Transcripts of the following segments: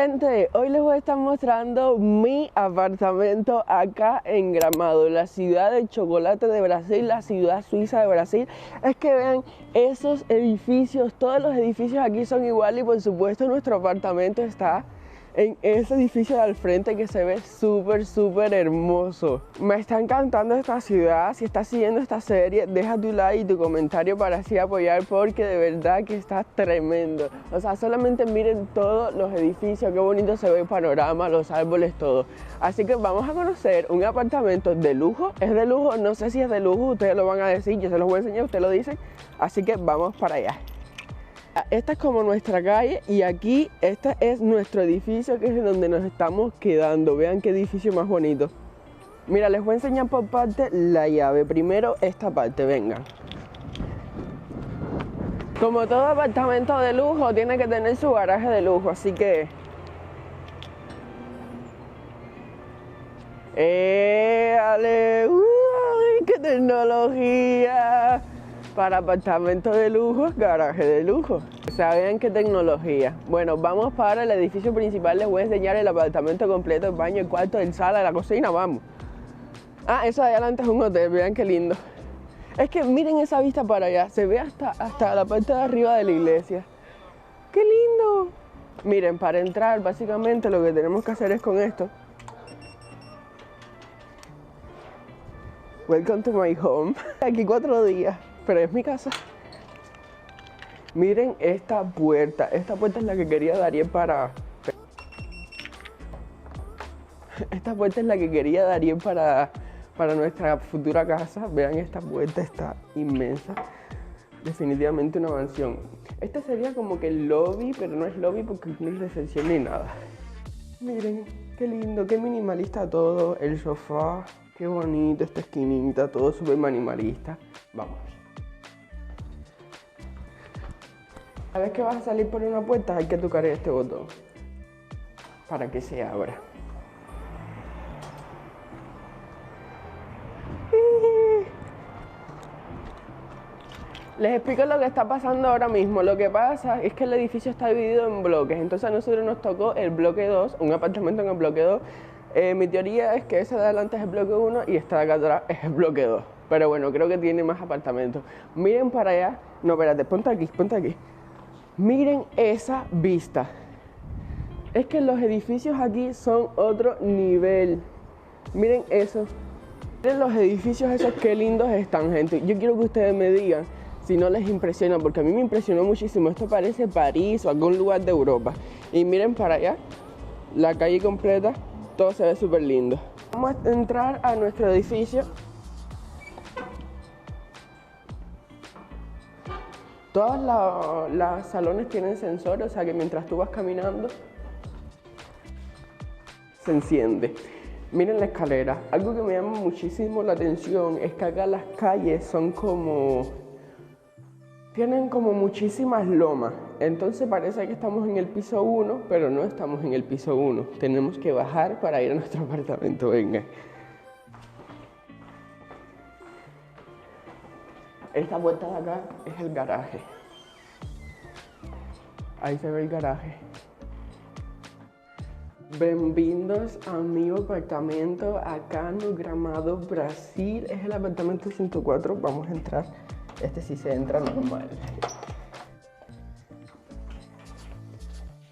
Gente, hoy les voy a estar mostrando mi apartamento acá en Gramado, la ciudad del chocolate de Brasil, la ciudad suiza de Brasil. Es que vean esos edificios, todos los edificios aquí son iguales y por supuesto nuestro apartamento está en ese edificio de al frente que se ve súper hermoso. Me está encantando esta ciudad. Si estás siguiendo esta serie, deja tu like y tu comentario para así apoyar, porque de verdad que está tremendo. O sea, solamente miren todos los edificios, qué bonito se ve el panorama, los árboles, todo. Así que vamos a conocer un apartamento de lujo. ¿Es de lujo? No sé si es de lujo, ustedes lo van a decir, yo se los voy a enseñar, ustedes lo dicen. Así que vamos para allá. Esta es como nuestra calle y aquí este es nuestro edificio, que es donde nos estamos quedando. Vean qué edificio más bonito. Mira, les voy a enseñar por parte la llave. Primero esta parte, vengan. Como todo apartamento de lujo, tiene que tener su garaje de lujo, así que... ¡Ale! ¡Uy, qué tecnología! Para apartamento de lujo, garaje de lujo. O sea, vean qué tecnología. Bueno, vamos para el edificio principal. Les voy a enseñar el apartamento completo, el baño, el cuarto, el sala, la cocina, vamos. Ah, eso de adelante es un hotel, vean qué lindo. Es que miren esa vista para allá, se ve hasta la parte de arriba de la iglesia. ¡Qué lindo! Miren, para entrar básicamente lo que tenemos que hacer es con esto. Welcome to my home. Aquí 4 días, pero es mi casa. Miren esta puerta es la que quería Dariel para... Esta puerta es la que quería Dariel para nuestra futura casa. Vean, esta puerta está inmensa. Definitivamente una mansión. Este sería como que el lobby, pero no es lobby porque no hay recepción ni nada. Miren, qué lindo, qué minimalista todo. El sofá, qué bonito esta esquinita, todo súper minimalista. Vamos. Cada vez que vas a salir por una puerta hay que tocar este botón para que se abra. Les explico lo que está pasando ahora mismo. Lo que pasa es que el edificio está dividido en bloques. Entonces a nosotros nos tocó el bloque 2, un apartamento en el bloque 2. Mi teoría es que ese de adelante es el bloque 1 y este de acá atrás es el bloque 2. Pero bueno, creo que tiene más apartamentos. Miren para allá. No, espérate, ponte aquí, ponte aquí. Miren esa vista. Es que los edificios aquí son otro nivel. Miren eso. Miren los edificios esos, qué lindos están, gente. Yo quiero que ustedes me digan si no les impresiona, porque a mí me impresionó muchísimo. Esto parece París o algún lugar de Europa. Y miren para allá, la calle completa, todo se ve súper lindo. Vamos a entrar a nuestro edificio. Todos los salones tienen sensor, o sea que mientras tú vas caminando, se enciende. Miren la escalera. Algo que me llama muchísimo la atención es que acá las calles son tienen como muchísimas lomas. Entonces parece que estamos en el piso 1, pero no estamos en el piso 1. Tenemos que bajar para ir a nuestro apartamento. Venga. Esta puerta de acá es el garaje. Ahí se ve el garaje. Bienvenidos a mi apartamento acá en Gramado, Brasil. Es el apartamento 104. Vamos a entrar. Este sí se entra normal.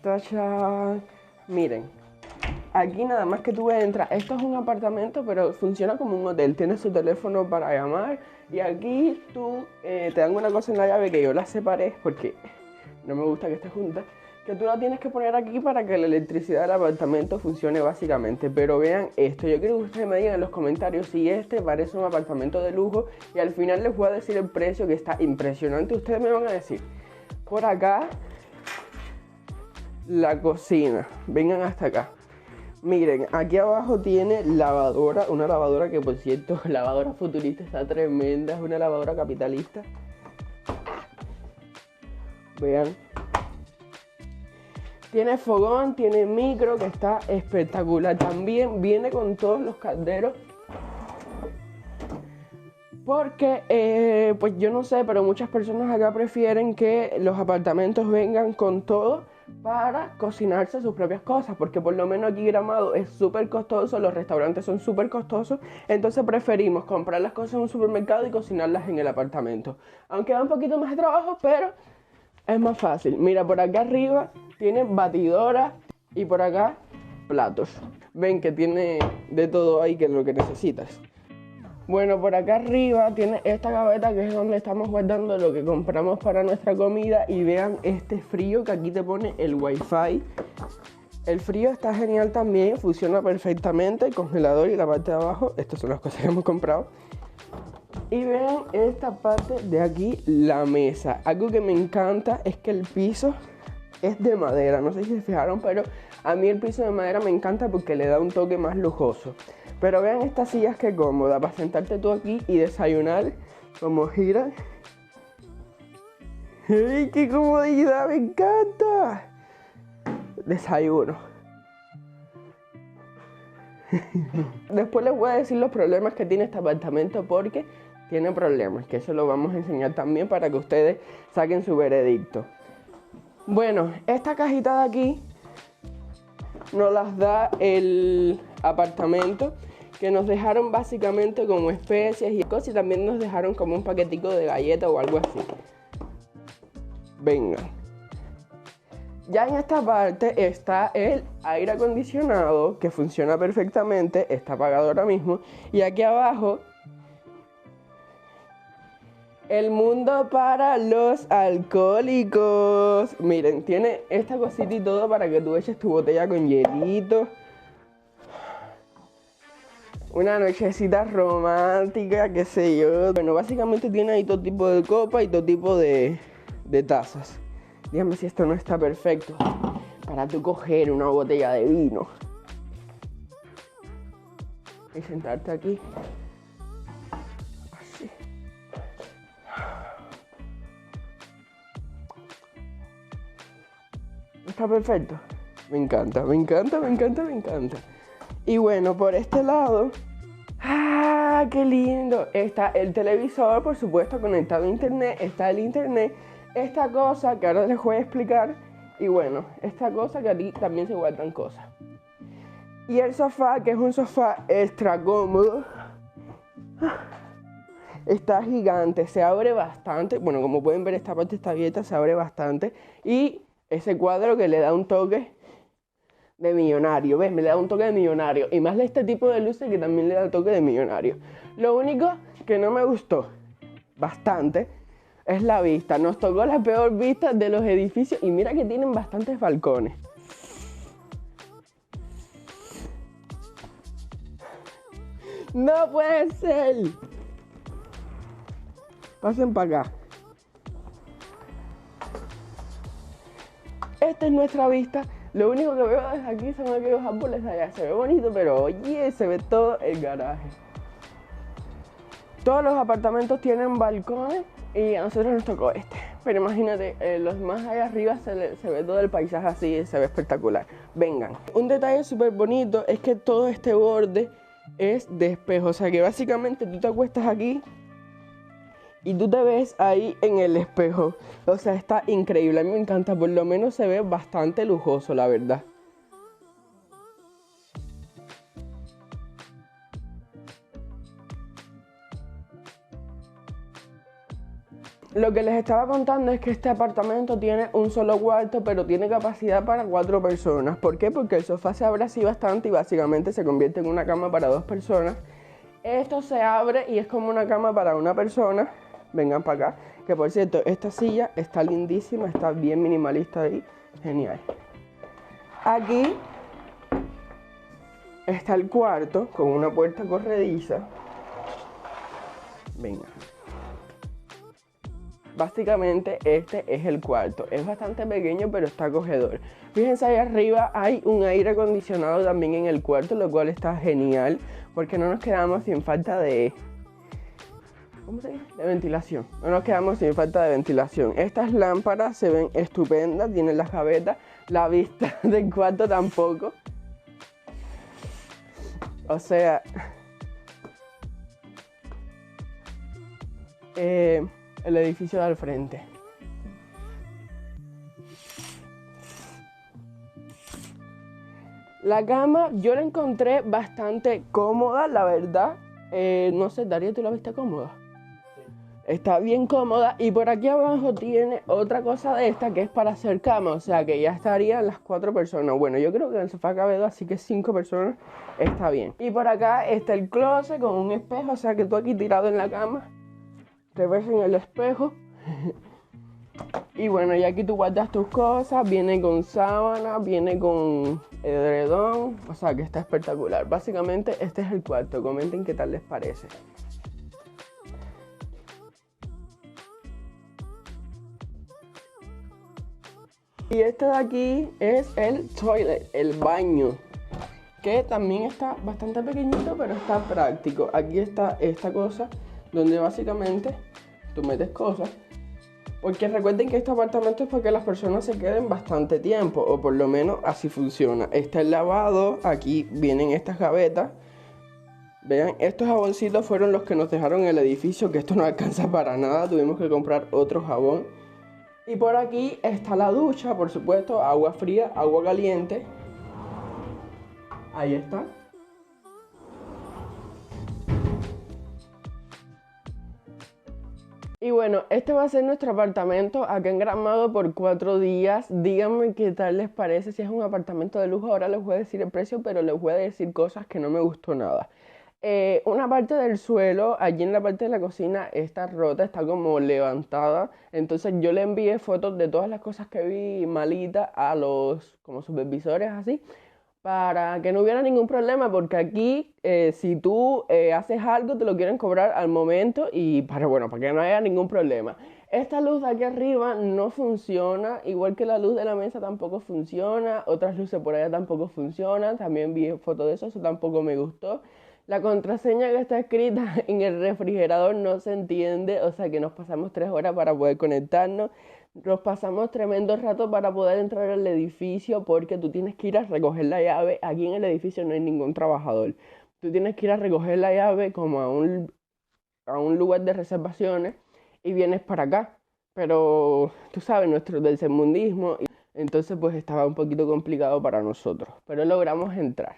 ¡Tachán! Miren, aquí nada más que tú entras. Esto es un apartamento, pero funciona como un hotel. Tienes su teléfono para llamar. Y aquí te dan una cosa en la llave que yo la separé porque no me gusta que esté junta. Que tú la tienes que poner aquí para que la electricidad del apartamento funcione básicamente. Pero vean esto, yo quiero que ustedes me digan en los comentarios si este parece un apartamento de lujo. Y al final les voy a decir el precio, que está impresionante. Ustedes me van a decir, por acá, la cocina. Vengan hasta acá. Miren, aquí abajo tiene lavadora, una lavadora que por cierto, lavadora futurista, está tremenda. Es una lavadora capitalista. Vean. Tiene fogón, tiene micro, que está espectacular. También viene con todos los calderos. Porque, pues yo no sé, pero muchas personas acá prefieren que los apartamentos vengan con todo. para cocinarse sus propias cosas, porque por lo menos aquí Gramado es súper costoso, los restaurantes son súper costosos, entonces preferimos comprar las cosas en un supermercado y cocinarlas en el apartamento. Aunque da un poquito más de trabajo, pero es más fácil. Mira, por acá arriba tiene batidora y por acá platos. Ven que tiene de todo ahí, que es lo que necesitas. Bueno, por acá arriba tiene esta gaveta que es donde estamos guardando lo que compramos para nuestra comida. Y vean este frío que aquí te pone el wifi. El frío está genial también, funciona perfectamente. El congelador y la parte de abajo, estas son las cosas que hemos comprado. Y vean esta parte de aquí, la mesa. Algo que me encanta es que el piso es de madera. No sé si se fijaron, pero a mí el piso de madera me encanta porque le da un toque más lujoso. Pero vean estas sillas que cómoda para sentarte tú aquí y desayunar como giran. ¡Ay, qué comodidad! ¡Me encanta! Desayuno. Después les voy a decir los problemas que tiene este apartamento porque tiene problemas, que eso lo vamos a enseñar también para que ustedes saquen su veredicto. Bueno, esta cajita de aquí nos las da el apartamento, que nos dejaron básicamente como especias y cosas, y también nos dejaron como un paquetico de galletas o algo así. Venga. Ya en esta parte está el aire acondicionado, que funciona perfectamente, está apagado ahora mismo. Y aquí abajo, el mundo para los alcohólicos. Miren, tiene esta cosita y todo para que tú eches tu botella con hielito. Una nochecita romántica, qué sé yo. Bueno, básicamente tiene ahí todo tipo de copas y todo tipo de tazas. Dígame si esto no está perfecto para tú coger una botella de vino y sentarte aquí. Así. ¿Está perfecto? Me encanta, me encanta, me encanta, me encanta. Y bueno, por este lado, ¡ah, qué lindo! Está el televisor, por supuesto, conectado a internet. Está el internet. Esta cosa que ahora les voy a explicar. Y bueno, esta cosa que aquí también se guardan cosas. Y el sofá, que es un sofá extra cómodo. Está gigante, se abre bastante. Bueno, como pueden ver, esta parte está abierta, se abre bastante. Y ese cuadro que le da un toque de millonario, ¿ves? Me le da un toque de millonario. Y más este tipo de luces que también le da el toque de millonario. Lo único que no me gustó bastante es la vista. Nos tocó la peor vista de los edificios. Y mira que tienen bastantes balcones. ¡No puede ser! Pasen para acá. Esta es nuestra vista. Lo único que veo desde aquí son aquellos árboles allá. Se ve bonito, pero oye, se ve todo el garaje. Todos los apartamentos tienen balcones y a nosotros nos tocó este. Pero imagínate, los más allá arriba se ve todo el paisaje así, se ve espectacular. Vengan. Un detalle súper bonito es que todo este borde es de espejo. O sea que básicamente tú te acuestas aquí y tú te ves ahí en el espejo. O sea, está increíble. A mí me encanta. Por lo menos se ve bastante lujoso, la verdad. Lo que les estaba contando es que este apartamento tiene un solo cuarto, pero tiene capacidad para 4 personas. ¿Por qué? Porque el sofá se abre así bastante y básicamente se convierte en una cama para 2 personas. Esto se abre y es como una cama para una persona. Vengan para acá. Que por cierto, esta silla está lindísima, está bien minimalista ahí. Genial. Aquí está el cuarto con una puerta corrediza. Venga. Básicamente este es el cuarto. Es bastante pequeño, pero está acogedor. Fíjense ahí arriba hay un aire acondicionado también en el cuarto, lo cual está genial porque no nos quedamos sin falta de... ¿Cómo se dice? De ventilación. No nos quedamos sin falta de ventilación. Estas lámparas se ven estupendas, tienen las gavetas. La vista del cuarto tampoco. O sea... el edificio de al frente. La cama yo la encontré bastante cómoda, la verdad. No sé, Darío, ¿tú la viste cómoda? Está bien cómoda y por aquí abajo tiene otra cosa de esta que es para hacer cama, o sea que ya estarían las 4 personas. Bueno, yo creo que en el sofá cabe 2, así que 5 personas está bien. Y por acá está el closet con un espejo, o sea que tú aquí tirado en la cama te ves en el espejo. Y bueno, y aquí tú guardas tus cosas, viene con sábana, viene con edredón, o sea que está espectacular. Básicamente este es el cuarto, comenten qué tal les parece. Y este de aquí es el toilet, el baño, que también está bastante pequeñito, pero está práctico. Aquí está esta cosa donde básicamente tú metes cosas, porque recuerden que este apartamento es para que las personas se queden bastante tiempo, o por lo menos así funciona. Está el lavado, aquí vienen estas gavetas. Vean, estos jaboncitos fueron los que nos dejaron en el edificio, que esto no alcanza para nada, tuvimos que comprar otro jabón. Y por aquí está la ducha, por supuesto, agua fría, agua caliente. Ahí está. Y bueno, este va a ser nuestro apartamento acá en Gramado por 4 días. Díganme qué tal les parece, si es un apartamento de lujo. Ahora les voy a decir el precio, pero les voy a decir cosas que no me gustó nada. Una parte del suelo, allí en la parte de la cocina, está rota, está como levantada. Entonces yo le envié fotos de todas las cosas que vi malitas a los como supervisores así, para que no hubiera ningún problema, porque aquí si tú haces algo te lo quieren cobrar al momento y bueno, para que no haya ningún problema. Esta luz de aquí arriba no funciona, igual que la luz de la mesa tampoco funciona, otras luces por allá tampoco funcionan, también vi fotos de eso tampoco me gustó. La contraseña que está escrita en el refrigerador no se entiende, o sea que nos pasamos 3 horas para poder conectarnos. Nos pasamos tremendo rato para poder entrar al edificio porque tú tienes que ir a recoger la llave. Aquí en el edificio no hay ningún trabajador. Tú tienes que ir a recoger la llave como a un lugar de reservaciones y vienes para acá. Pero tú sabes, nuestro tercermundismo, entonces pues estaba un poquito complicado para nosotros. Pero logramos entrar.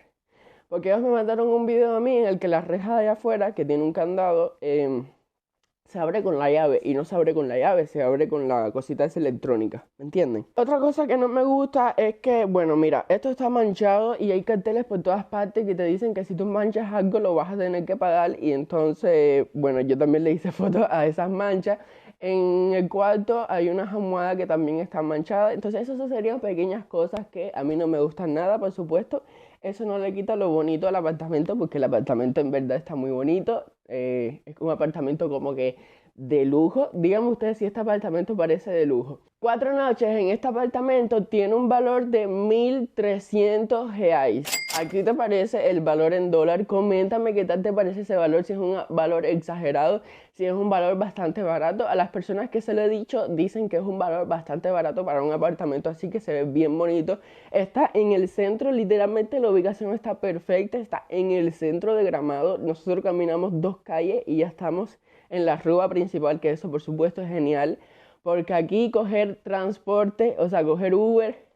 Porque ellos me mandaron un video a mí en el que la reja de allá afuera, que tiene un candado, se abre con la llave. Y no se abre con la llave, se abre con la cosita esa electrónica. ¿Me entienden? Otra cosa que no me gusta es que, bueno, mira, esto está manchado y hay carteles por todas partes que te dicen que si tú manchas algo lo vas a tener que pagar. Y entonces, bueno, yo también le hice fotos a esas manchas. En el cuarto hay una almohada que también está manchada. Entonces, esas serían pequeñas cosas que a mí no me gustan nada, por supuesto. Eso no le quita lo bonito al apartamento, porque el apartamento en verdad está muy bonito. Es un apartamento como que de lujo. Díganme ustedes si este apartamento parece de lujo. 4 noches en este apartamento tiene un valor de 1.300 reais. Aquí te parece el valor en dólar. Coméntame qué tal te parece ese valor, si es un valor exagerado, si es un valor bastante barato. A las personas que se lo he dicho dicen que es un valor bastante barato para un apartamento así, que se ve bien bonito. Está en el centro, literalmente la ubicación está perfecta, está en el centro de Gramado. Nosotros caminamos 2 calles y ya estamos en la rúa principal, que eso por supuesto es genial. Porque aquí coger transporte, o sea, coger Uber,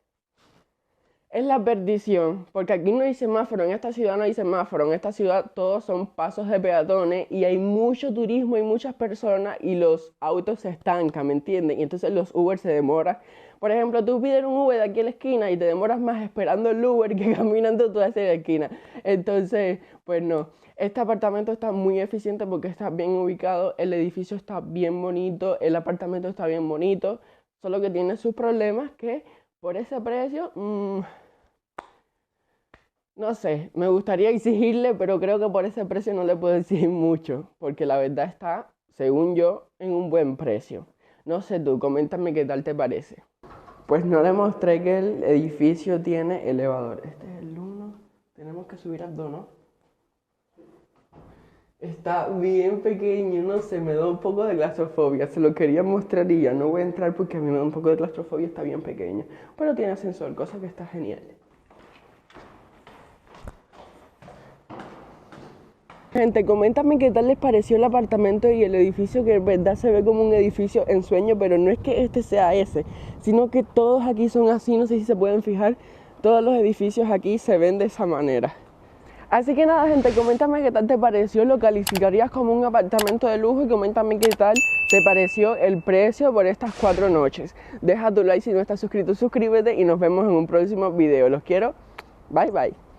es la perdición. Porque aquí no hay semáforo, en esta ciudad no hay semáforo. En esta ciudad todos son pasos de peatones y hay mucho turismo, hay muchas personas y los autos se estancan, ¿me entienden? Y entonces los Uber se demoran. Por ejemplo, tú pides un Uber de aquí a la esquina y te demoras más esperando el Uber que caminando tú hacia la esquina. Entonces, pues no. Este apartamento está muy eficiente porque está bien ubicado, el edificio está bien bonito, el apartamento está bien bonito, solo que tiene sus problemas que por ese precio, no sé, me gustaría exigirle, pero creo que por ese precio no le puedo exigir mucho, porque la verdad está, según yo, en un buen precio. No sé tú, coméntame qué tal te parece. Pues no le mostré que el edificio tiene elevador. Este es el 1, tenemos que subir al 2, ¿no? Está bien pequeño, no sé, me da un poco de claustrofobia. Se lo quería mostrar y ya no voy a entrar porque a mí me da un poco de claustrofobia, está bien pequeño. Pero tiene ascensor, cosa que está genial. Gente, coméntame qué tal les pareció el apartamento y el edificio, que en verdad se ve como un edificio en sueño, pero no es que este sea ese, sino que todos aquí son así, no sé si se pueden fijar. todos los edificios aquí se ven de esa manera. Así que nada, gente, coméntame qué tal te pareció, lo calificarías como un apartamento de lujo y coméntame qué tal te pareció el precio por estas 4 noches. Deja tu like si no estás suscrito, suscríbete y nos vemos en un próximo video. Los quiero, bye bye.